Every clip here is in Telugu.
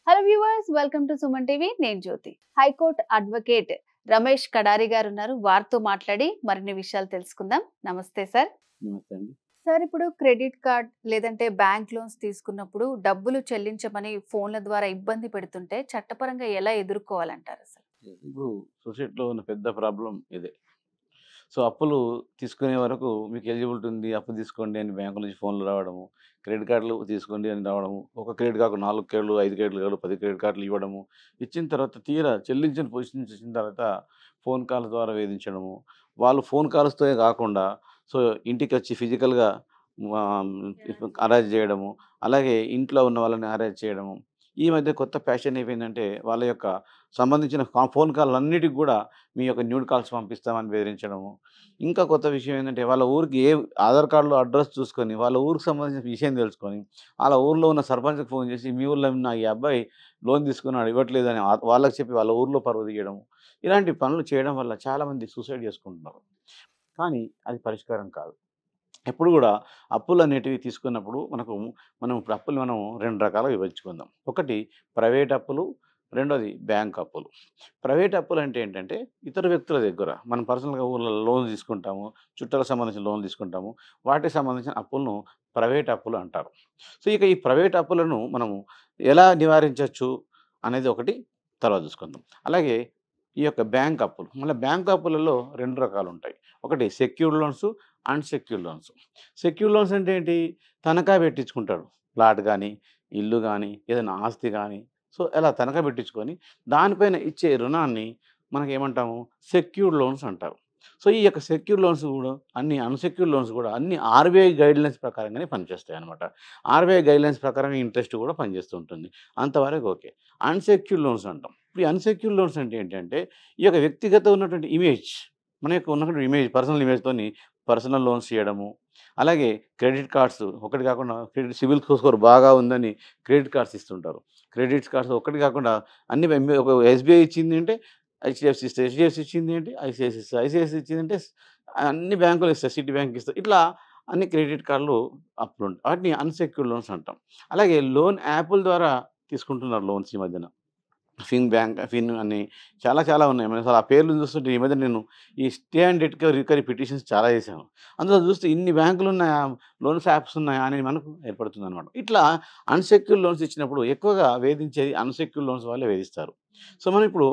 Hello viewers, welcome to Suman TV. నేను జ్యోతి. హైకోర్టు అడ్వకేట్ రమేష్ కడారి గారు ఉన్నారు. వారితో మాట్లాడి మరిన్ని విషయాలు తెలుసుకుందాం. నమస్తే సార్. నమస్తే అండి. సార్, ఇప్పుడు క్రెడిట్ కార్డ్ లేదంటే బ్యాంక్ లోన్స్ తీసుకున్నప్పుడు డబ్బులు చెల్లించమని ఫోన్ల ద్వారా ఇబ్బంది పెడుతుంటే చట్టపరంగా ఎలా ఎదుర్కోవాలంటారు అసలు? ఇప్పుడు సొసైటీలో ఉన్న పెద్ద ప్రాబ్లం ఇదే. సో, అప్పులు తీసుకునే వరకు మీకు ఎలిజిబిలిటీ ఉంది, అప్పు తీసుకోండి అని బ్యాంకు నుంచి ఫోన్లు రావడము, క్రెడిట్ కార్డులు తీసుకోండి అని రావడము, ఒక క్రెడిట్ కార్డు 4 కార్డులు, 5 క్రెడిట్ కార్డులు, 10 క్రెడిట్ కార్డులు ఇవ్వడము, ఇచ్చిన తర్వాత తీరా చెల్లించిన పొజిషన్ నుంచి వచ్చిన తర్వాత ఫోన్ కాల్ ద్వారా వేధించడము, వాళ్ళు ఫోన్ కాల్స్‌తో కాకుండా సో, ఇంటికొచ్చి ఫిజికల్‌గా అరెస్ట్ చేయడము, అలాగే ఇంట్లో ఉన్న వాళ్ళని అరెస్ట్ చేయడము. ఈ మధ్య కొత్త ఫ్యాషన్ అయిపోయిందంటే వాళ్ళ యొక్క సంబంధించిన ఫోన్ కాల్‌లన్నిటికి కూడా మీ యొక్క న్యూడ్ కాల్స్ పంపిస్తామని బెదిరించడము. ఇంకా కొత్త విషయం ఏంటంటే వాళ్ళ ఊరికి ఆధార్ కార్డ్‌లో అడ్రస్ చూసుకొని, వాళ్ళ ఊరికి సంబంధించిన విషయం తెలుసుకొని, ఆళ్ళ ఊర్లో ఉన్న సర్పంచ్‌కి ఫోన్ చేసి, మీ ఊర్లో నా ఈ అబ్బాయి లోన్ తీసుకున్నాడు ఇవ్వట్లేదని వాళ్ళకి చెప్పి వాళ్ళ ఊర్లో పరువు తీయడము. ఇలాంటి పనులు చేయడం వల్ల చాలామంది సూసైడ్ చేసుకుంటున్నారు. కానీ అది పరిష్కారం కాదు. ఎప్పుడు కూడా అప్పులనేటివి తీసుకున్నప్పుడు మనం ఇప్పుడు అప్పులు 2 రకాలుగా విభజించుకుందాం. ఒకటి ప్రైవేట్ అప్పులు, రెండోది బ్యాంక్ అప్పులు. ప్రైవేట్ అప్పులు అంటే ఏంటంటే ఇతర వ్యక్తుల దగ్గర మనం పర్సనల్‌గా ఊర్లలో లోన్ తీసుకుంటాము, చుట్టాలకు సంబంధించిన లోన్ తీసుకుంటాము. వాటికి సంబంధించిన అప్పులను ప్రైవేట్ అప్పులు అంటారు. సో, ఇక ఈ ప్రైవేట్ అప్పులను మనము ఎలా నివారించొచ్చు అనేది ఒకటి తర్వాత చూసుకుందాం. అలాగే ఈ యొక్క బ్యాంక్ అప్పులు, మళ్ళీ బ్యాంక్ అప్పులలో 2 రకాలుంటాయి. ఒకటి secured loans, unsecured loans. Secured loans అంటే ఏంటి? తనఖా పెట్టించుకుంటాడు. ప్లాట్ గానీ, ఇల్లు గానీ, ఏదైనా ఆస్తి గానీ, సో, అలా తనఖా పెట్టించుకొని దానిపైన ఇచ్చే రుణాన్ని మనకేమంటాము? సెక్యూర్డ్ లోన్స్ అంటారు. సో, ఈ యొక్క సెక్యూర్డ్ లోన్స్ కూడా అన్‌సెక్యూర్డ్ లోన్స్ కూడా అన్ని ఆర్‌బీఐ గైడ్‌లైన్స్ ప్రకారంగానే పనిచేస్తాయన్నమాట. ఆర్‌బీఐ గైడ్‌లైన్స్ ప్రకారం ఇంట్రెస్ట్ కూడా పనిచేస్తూ ఉంటుంది. అంతవరకు ఓకే. అన్‌సెక్యూర్డ్ లోన్స్ అంటాం. ఇప్పుడు ఈ అన్‌సెక్యూర్డ్ లోన్స్ అంటే ఏంటంటే ఈ యొక్క వ్యక్తిగత ఉన్నటువంటి ఇమేజ్, మన యొక్క ఉన్నటువంటి ఇమేజ్, పర్సనల్ ఇమేజ్‌తోని పర్సనల్ లోన్స్ ఇయ్యడము. అలాగే క్రెడిట్ కార్డ్స్ ఒకటి కాకుండా సిబిల్ స్కోర్ బాగా ఉందని క్రెడిట్ కార్డ్స్ ఇస్తుంటారు. క్రెడిట్ కార్డ్స్ ఒక్కటి కాకుండా అన్ని ఒక ఎస్‌బీఐ ఇచ్చింది అంటే హెచ్‌డీఎఫ్‌సి ఇస్తాయి. హెచ్‌డీఎఫ్‌సి ఇచ్చింది ఏంటి ఐసీఐసీ ఇస్తాయి. ఐసీఐసీ ఇచ్చిందంటే అన్ని బ్యాంకులు ఇస్తాయి. సిటీ బ్యాంక్ ఇస్తాయి. ఇట్లా అన్ని క్రెడిట్ కార్డులు అప్పులుంటాయి. వాటిని అన్‌సెక్యూర్డ్ లోన్స్ అంటాం. అలాగే లోన్ యాపుల ద్వారా తీసుకుంటున్నారు లోన్స్ ఈ మధ్యన. ఫిన్ అని చాలా ఉన్నాయి. మనం అసలు ఆ పేర్లు చూస్తుంటే ఈ మధ్య నేను ఈ stay and debt recovery petitions చాలా చేశాను. అందులో చూస్తే ఇన్ని బ్యాంకులు ఉన్నాయా, లోన్స్ యాప్స్ ఉన్నాయా అని మనకు ఏర్పడుతుందనమాట. ఇట్లా అన్‌సెక్యూర్డ్ లోన్స్ ఇచ్చినప్పుడు ఎక్కువగా వేధించేది అన్‌సెక్యూర్డ్ లోన్స్ వాళ్ళే వేధిస్తారు. సో, మనం ఇప్పుడు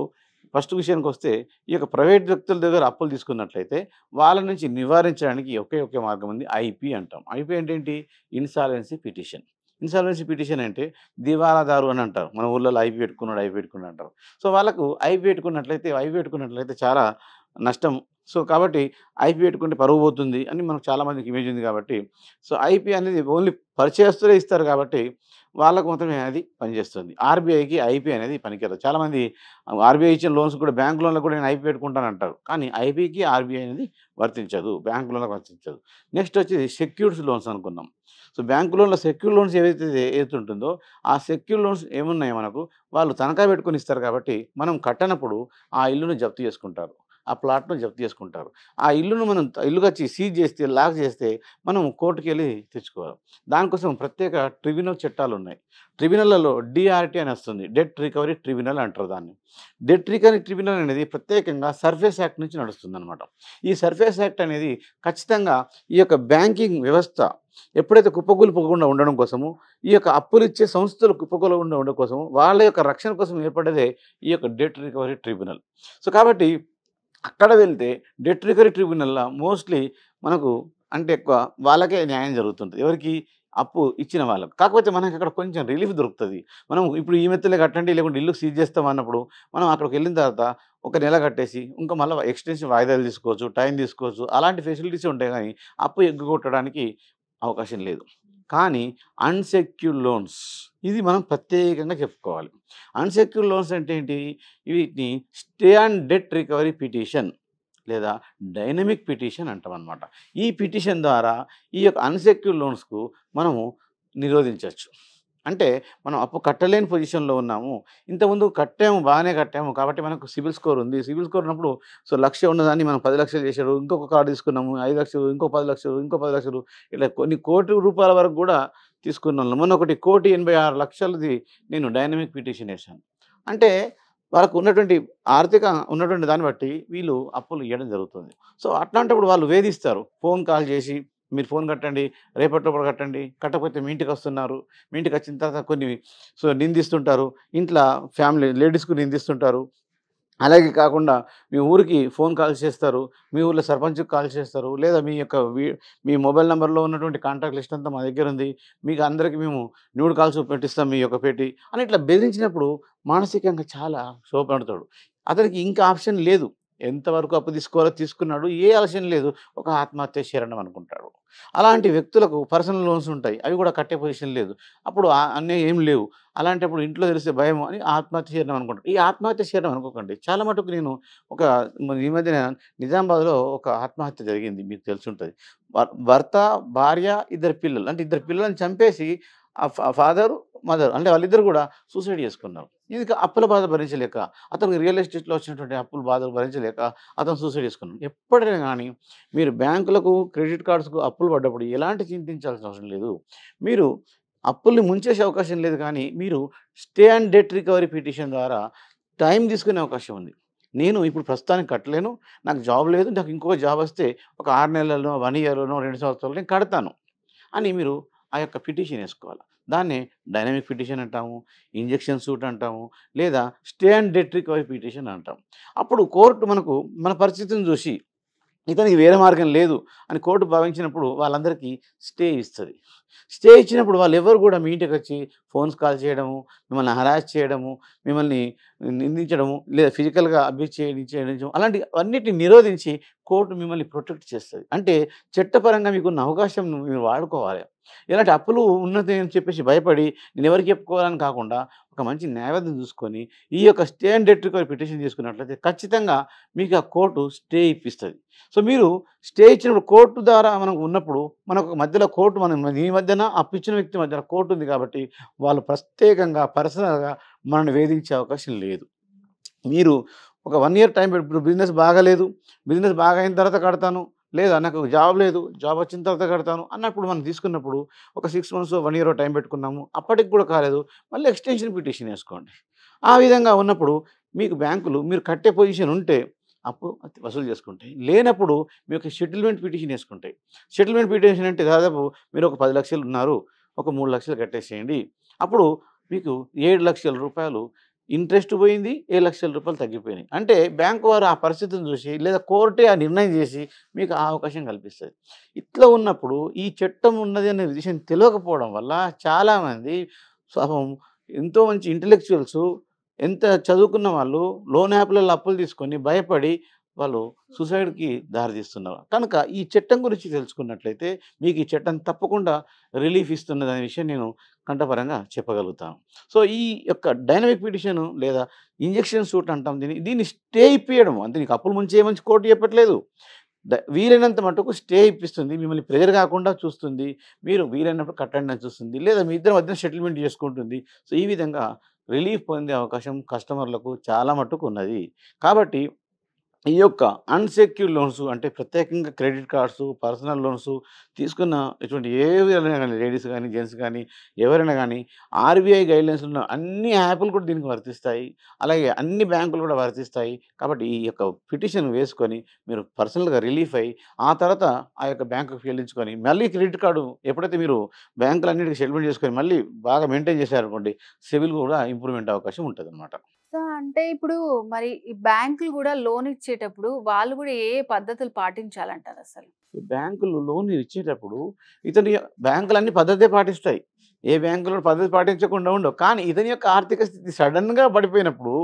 ఫస్ట్ విషయానికొస్తే ఈ యొక్క ప్రైవేట్ వ్యక్తుల దగ్గర అప్పులు తీసుకున్నట్లయితే వాళ్ళ నుంచి నివారించడానికి ఒకే మార్గం ఉంది. ఐపీ అంటాం. ఐపీ అంటే ఏంటి? Insolvency petition. ఇన్సాల్వెన్సీ పిటిషన్ అంటే దివాలాదారు అని అంటారు. మన ఊర్లలో ఐపీ పెట్టుకున్నాడు అంటారు. సో, వాళ్ళకు ఐపీ పెట్టుకున్నట్లయితే చాలా నష్టం. సో, కాబట్టి ఐపీ పెట్టుకుంటే పరువు పోతుంది అని మనకు చాలామందికి ఇమేజ్ ఉంది కాబట్టి, సో, ఐపీ అనేది ఓన్లీ పరిచయస్తులే ఇస్తారు కాబట్టి వాళ్ళకు మాత్రమే అది పనిచేస్తుంది. ఆర్‌బీఐకి ఐపీ అనేది పనికిరాదు. చాలామంది ఆర్‌బీఐ ఇచ్చిన లోన్స్ కూడా బ్యాంక్ లోన్‌లో కూడా నేను ఐపీ పెట్టుకుంటానంటారు. కానీ ఐపీకి ఆర్‌బీఐ అనేది వర్తించదు. బ్యాంక్ లోన్‌లకు వర్తించదు. నెక్స్ట్ వచ్చేసి సెక్యూర్డ్ లోన్స్ అనుకుందాం. సో, బ్యాంక్ లోన్‌లో సెక్యూర్డ్ లోన్స్ ఏదైతే ఉంటుందో ఆ సెక్యూర్డ్ లోన్స్ ఏమున్నాయి మనకు, వాళ్ళు తనఖా పెట్టుకొని ఇస్తారు కాబట్టి మనం కట్టనప్పుడు ఆ ఇల్లును జప్తు చేసుకుంటారు. ఆ ప్లాట్‌ను జప్తు చేసుకుంటారు. ఆ ఇల్లును మనం ఇల్లుకొచ్చి సీజ్ చేస్తే, లాక్ చేస్తే మనం కోర్ట్‌కెళ్ళి తెచ్చుకోవాలి. దానికోసం ప్రత్యేక ట్రిబ్యునల్ చట్టాలున్నాయి. ట్రిబ్యునల్‌లలో డీఆర్‌టీ అని వస్తుంది. డెట్ రికవరీ ట్రిబ్యునల్ అంటారు దాన్ని. డెట్ రికవరీ ట్రిబ్యునల్ అనేది ప్రత్యేకంగా సర్ఫేస్ యాక్ట్ నుంచి నడుస్తుందనమాట. ఈ సర్ఫేస్ యాక్ట్ అనేది ఖచ్చితంగా ఈ యొక్క బ్యాంకింగ్ వ్యవస్థ ఎప్పుడైతే కుప్పకూలిపోకుండా ఉండడం కోసము, ఈ యొక్క అప్పులిచ్చే సంస్థలు కుప్పకూలకుండా ఉండడం కోసము, వాళ్ళ యొక్క రక్షణ కోసం ఏర్పడ్డదే ఈ యొక్క డెట్ రికవరీ ట్రిబ్యునల్. సో, కాబట్టి అక్కడ వెళ్తే డెట్ రికవరీ ట్రిబ్యునల్‌లో మోస్ట్‌లీ మనకు అంటే ఎక్కువ వాళ్ళకే న్యాయం జరుగుతుంది. ఎవరికి? అప్పు ఇచ్చిన వాళ్ళకి. కాకపోతే మనకి అక్కడ కొంచెం రిలీఫ్ దొరుకుతది. మనం ఇప్పుడు ఈ మెత్తలే కట్టండి లేకుంటే ఇల్లు సీజ్ చేస్తాం అన్నప్పుడు మనం అక్కడికి వెళ్ళిన తర్వాత ఒక నెల కట్టేసి ఇంకా మళ్ళీ ఎక్స్‌టెన్షన్ వాయిదాలు తీసుకోవచ్చు, టైం తీసుకోవచ్చు. అలాంటి ఫెసిలిటీస్ ఉంటాయి కానీ అప్పు ఎగ్గొట్టడానికి అవకాశం లేదు. కానీ అన్‌సెక్యూర్డ్ లోన్స్ ఇది మనం ప్రత్యేకంగా చెప్పుకోవాలి. అన్‌సెక్యూర్డ్ లోన్స్ అంటే ఏంటి? వీటిని stay and debt recovery petition లేదా డైనమిక్ పిటిషన్ అంటామనమాట. ఈ పిటిషన్ ద్వారా ఈ యొక్క అన్‌సెక్యూర్డ్ లోన్స్‌కు మనము నిరోధించొచ్చు. అంటే మనం అప్పు కట్టలేని పొజిషన్‌లో ఉన్నాము. ఇంతకుముందు కట్టాము, బాగానే కట్టాము. కాబట్టి మనకు సిబిల్ స్కోర్ ఉంది. సిబిల్ స్కోర్ ఉన్నప్పుడు సో, 1,00,000 ఉన్నదాన్ని మనం 10,00,000 చేశారు. ఇంకొక కార్డ్ తీసుకున్నాము. 5,00,000, ఇంకో 10,00,000, ఇంకో 10,00,000 ఇట్లా కొన్ని కోట్ల రూపాయల వరకు కూడా తీసుకున్న వాళ్ళు. మొన్న ఒకటి 1,86,00,000ది నేను డైనమిక్ పిటిషన్ వేశాను. అంటే వాళ్ళకు ఉన్నటువంటి ఆర్థిక ఉన్నటువంటి దాన్ని బట్టి వీళ్ళు అప్పులు ఇవ్వడం జరుగుతుంది. సో అట్లాంటప్పుడు వాళ్ళు వేధిస్తారు. ఫోన్ కాల్ చేసి మీరు ఫోన్ కట్టండి, రేపటి కట్టండి, కట్టకపోతే మీ ఇంటికి వస్తున్నారు. మీ ఇంటికి వచ్చిన తర్వాత కొన్ని నిందిస్తుంటారు. ఇంట్లో ఫ్యామిలీ లేడీస్‌కు నిందిస్తుంటారు. అలాగే కాకుండా మీ ఊరికి ఫోన్ కాల్స్ చేస్తారు. మీ ఊర్లో సర్పంచ్‌కి కాల్ చేస్తారు. లేదా మీ యొక్క మీ మొబైల్ నంబర్‌లో ఉన్నటువంటి కాంటాక్ట్ లిస్ట్ అంతా మా దగ్గరుంది. మీకు అందరికి మేము న్యూడ్ కాల్స్ పెట్టిస్తాం మీ యొక్క పెట్టి అని ఇట్లా బెదిరించినప్పుడు మానసికంగా చాలా క్షోభపడతాడు. అతనికి ఇంకా ఆప్షన్ లేదు. ఎంతవరకు అప్పు తీసుకోవాలో తీసుకున్నాడు. ఏ ఆలోచన లేదు. ఒక ఆత్మహత్య శరణం అనుకుంటాడు. అలాంటి వ్యక్తులకు పర్సనల్ లోన్స్ ఉంటాయి. అవి కూడా కట్టే పొజిషన్ లేదు. అప్పుడు అన్నీ ఏం లేవు. అలాంటప్పుడు ఇంట్లో తెలిస్తే భయం అని ఆత్మహత్య శరణం అనుకుంటాడు. ఈ ఆత్మహత్య శరణం అనుకోకండి. చాలా మటుకు నేను ఒక ఈ మధ్యన నిజామాబాద్‌లో ఒక ఆత్మహత్య జరిగింది. మీకు తెలిసుంటది. భర్త, భార్య, ఇద్దరు పిల్లలు. అంటే ఇద్దరు పిల్లల్ని చంపేసి ఫాదరు, మదర్ అంటే వాళ్ళిద్దరు కూడా సూసైడ్ చేసుకున్నారు. ఇది అప్పుల బాధ భరించలేక, అతనికి రియల్ ఎస్టేట్‌లో వచ్చినటువంటి అప్పుల బాధలు భరించలేక అతను సూసైడ్ చేసుకున్నాడు. ఎప్పుడైనా గానీ మీరు బ్యాంకులకు, క్రెడిట్ కార్డ్స్‌కు అప్పులు పడ్డప్పుడు ఎలాంటి చింతించాల్సిన అవసరం లేదు. మీరు అప్పుల్ని ముంచేసే అవకాశం లేదు కానీ, మీరు stay and debt recovery petition ద్వారా టైం తీసుకునే అవకాశం ఉంది. నేను ఇప్పుడు ప్రస్తుతానికి కట్టలేను. నాకు జాబ్ లేదు. నాకు ఇంకో జాబ్ వస్తే ఒక 6 నెలలనో, 1 ఇయర్‌లోనో, 2 సంవత్సరాల్లో నేను కడతాను అని మీరు ఆ యొక్క పిటిషన్ ఏసుకోవాలి. దాన్నే డైనమిక్ పిటిషన్ అంటాము, ఇంజెక్షన్ సూట్ అంటాము, లేదా stay and debt recovery petition అంటాం. అప్పుడు కోర్టు మన పరిస్థితిని చూసి ఇతనికి వేరే మార్గం లేదు అని కోర్టు భావించినప్పుడు వాళ్ళందరికీ స్టే ఇస్తది. స్టే ఇచ్చినప్పుడు వాళ్ళెవ్వరు కూడా మీ ఇంటికొచ్చి ఫోన్స్ కాల్ చేయడము, మిమ్మల్ని హరాస్ చేయడము, మిమ్మల్ని నిందించడము, లేదా ఫిజికల్‌గా అబ్యూజ్ చేయడం అలాంటివన్నిటిని నిరోధించి కోర్టు మిమ్మల్ని ప్రొటెక్ట్ చేస్తది. అంటే చట్టపరంగా మీకున్న అవకాశం మీరు వాడుకోవాలి. ఇలాంటి అప్పులు ఉన్నది అని చెప్పేసి భయపడి నేనెవరికి చెప్పుకోవాలని కాకుండా ఒక మంచి న్యాయవాదిని చూసుకొని ఈ యొక్క stay and debt recovery petition చేసుకున్నట్లయితే ఖచ్చితంగా మీకు ఆ కోర్టు స్టే ఇప్పిస్తది. సో మీరు స్టే ఇచ్చినప్పుడు కోర్టు ద్వారా మనం ఉన్నప్పుడు మనకు మధ్యలో కోర్టు మీ మధ్యన అప్పిచ్చిన వ్యక్తి మధ్యన కోర్టు ఉంది కాబట్టి వాళ్ళు ప్రత్యేకంగా పర్సనల్‌గా మనల్ని వేధించే అవకాశం లేదు. మీరు ఒక 1 ఇయర్ టైం ఇప్పుడు బిజినెస్ బాగాలేదు. బిజినెస్ బాగా అయిన తర్వాత కడతాను. లేదా నాకు జాబ్ లేదు. జాబ్ వచ్చిన తర్వాత కడతాను అన్నప్పుడు మనం తీసుకున్నప్పుడు ఒక 6 మంత్సో, 1 ఇయరో టైం పెట్టుకున్నాము. అప్పటికి కూడా కాలేదు. మళ్ళీ ఎక్స్‌టెన్షన్ పిటిషన్ ఏసుకోండి. ఆ విధంగా ఉన్నప్పుడు మీకు బ్యాంకులు మీరు కట్టే పొజిషన్ ఉంటే అప్పు వసూలు చేసుకుంటాయి. లేనప్పుడు మీకు సెటిల్మెంట్ పిటిషన్ ఏసుకుంటాయి. సెటిల్మెంట్ పిటిషన్ అంటే దాదాపు మీరు ఒక 10,00,000 ఉన్నారు. ఒక 3,00,000 కట్టేసేయండి. అప్పుడు మీకు రూ. 7,00,000 ఇంట్రెస్ట్ పోయింది. రూ. 7,00,000 తగ్గిపోయినాయి. అంటే బ్యాంకు వారు ఆ పరిస్థితిని చూసి లేదా కోర్టే ఆ నిర్ణయం చేసి మీకు ఆ అవకాశం కల్పిస్తది. ఇట్లా ఉన్నప్పుడు ఈ చట్టం ఉన్నది అనే విషయం తెలియకపోవడం వల్ల చాలామంది పాపం ఎంతో మంచి ఇంటెలెక్చువల్స్ ఎంత చదువుకున్న వాళ్ళు లోన్ యాప్‌లలో అప్పులు తీసుకొని భయపడి వాళ్ళు సూసైడ్‌కి దారితీస్తున్నారు. కనుక ఈ చట్టం గురించి తెలుసుకున్నట్లయితే మీకు ఈ చట్టం తప్పకుండా రిలీఫ్ ఇస్తున్నదనే విషయం నేను కంఠపరంగా చెప్పగలుగుతాను. సో ఈ యొక్క డైనమిక్ పిటిషన్ లేదా ఇంజెక్షన్ సూట్ అంటాం దీన్ని స్టే ఇప్పియడం. అంటే నీకు అప్పులు ముంచేయమని కోర్టు చెప్పట్లేదు. వీలైనంత మటుకు స్టే ఇప్పిస్తుంది. మిమ్మల్ని ప్రెజర్ కాకుండా చూస్తుంది. మీరు వీలైనప్పుడు కట్టండి అని చూస్తుంది. లేదా మీ ఇద్దరి మధ్యన సెటిల్మెంట్ చేసుకుంటుంది. సో ఈ విధంగా రిలీఫ్ పొందే అవకాశం కస్టమర్లకు చాలా మట్టుకు ఉన్నది. కాబట్టి ఈ యొక్క అన్‌సెక్యూర్డ్ లోన్స్ అంటే ప్రత్యేకంగా క్రెడిట్ కార్డ్స్, పర్సనల్ లోన్స్ తీసుకున్న ఇటువంటి ఎవరైనా గానీ లేడీస్ గానీ, జెంట్స్ గానీ ఎవరైనా గానీ ఆర్‌బీఐ గైడ్‌లైన్స్ ఉన్న అన్ని యాప్‌లు కూడా దీనికి వర్తిస్తాయి. అలాగే అన్ని బ్యాంకులు కూడా వర్తిస్తాయి. కాబట్టి ఈ యొక్క పిటిషన్ వేసుకొని మీరు పర్సనల్‌గా రిలీఫ్ అయ్యి ఆ తర్వాత ఆ యొక్క బ్యాంకుకి చెల్లించుకొని మళ్ళీ క్రెడిట్ కార్డు ఎప్పుడైతే మీరు బ్యాంకులన్నిటికి సెటిల్మెంట్ చేసుకొని మళ్ళీ బాగా మెయింటైన్ చేశారనుకోండి సిబిల్ కూడా ఇంప్రూవ్‌మెంట్ అవకాశం ఉంటదనమాట. సో, అంటే ఇప్పుడు మరి ఈ బ్యాంకులు గూడా లోన్ ఇచ్చేటప్పుడు వాళ్ళు గూడా ఏ ఏ పద్ధతులు పాటించాలంటారసలు? బ్యాంకులు లోన్ ఇచ్చేటప్పుడు బ్యాంకులన్నీ పద్ధతే పాటిస్తాయి. ఏ బ్యాంకులు పద్ధతి పాటించకుండా ఉండవు. కానీ ఇతని యొక్క ఆర్థిక స్థితి సడెన్‌గా పడిపోయినప్పుడు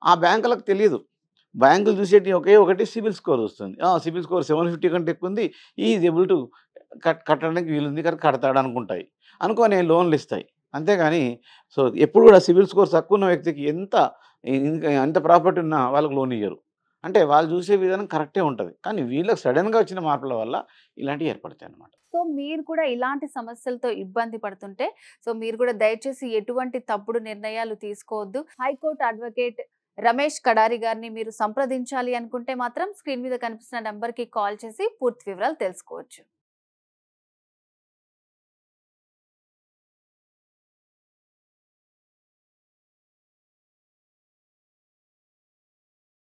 ఆ బ్యాంకులకు తెలీదు. బ్యాంకులు చూసేటివి ఒకే ఒకటి సిబిల్ స్కోర్ వస్తుంది. సిబిల్ స్కోర్ 750 కంటే ఎక్కువుంది. ఈ ఈజ్ ఏబుల్ టు కట్టడానికి వీలుంది కనుక కడతాడనుకుంటాయి. అనుకోని లోన్‌లు ఇస్తాయి. అంతేగాని ఎప్పుడు కూడా సిబిల్ స్కోర్ తక్కువున్న వ్యక్తికి ఎంత ప్రాపర్టీ ఉన్నా వాళ్ళకి లోన్ ఇయ్యరు. అంటే వాళ్ళు చూసే విధానం కరెక్టే ఉంటది. కానీ వీళ్ళకి సడెన్‌గా వచ్చిన మార్పుల వల్ల ఇలాంటివి ఏర్పడతాయన్నమాట. సో, మీరు కూడా ఇలాంటి సమస్యలతో ఇబ్బంది పడుతుంటే, సో, మీరు కూడా దయచేసి ఎటువంటి తప్పుడు నిర్ణయాలు తీసుకోవద్దు. హైకోర్టు అడ్వకేట్ రమేష్ కడారి గారిని మీరు సంప్రదించాలి అనుకుంటే మాత్రం స్క్రీన్ మీద కనిపిస్తున్న నంబర్‌కి కాల్ చేసి పూర్తి వివరాలు తెలుసుకోవచ్చు.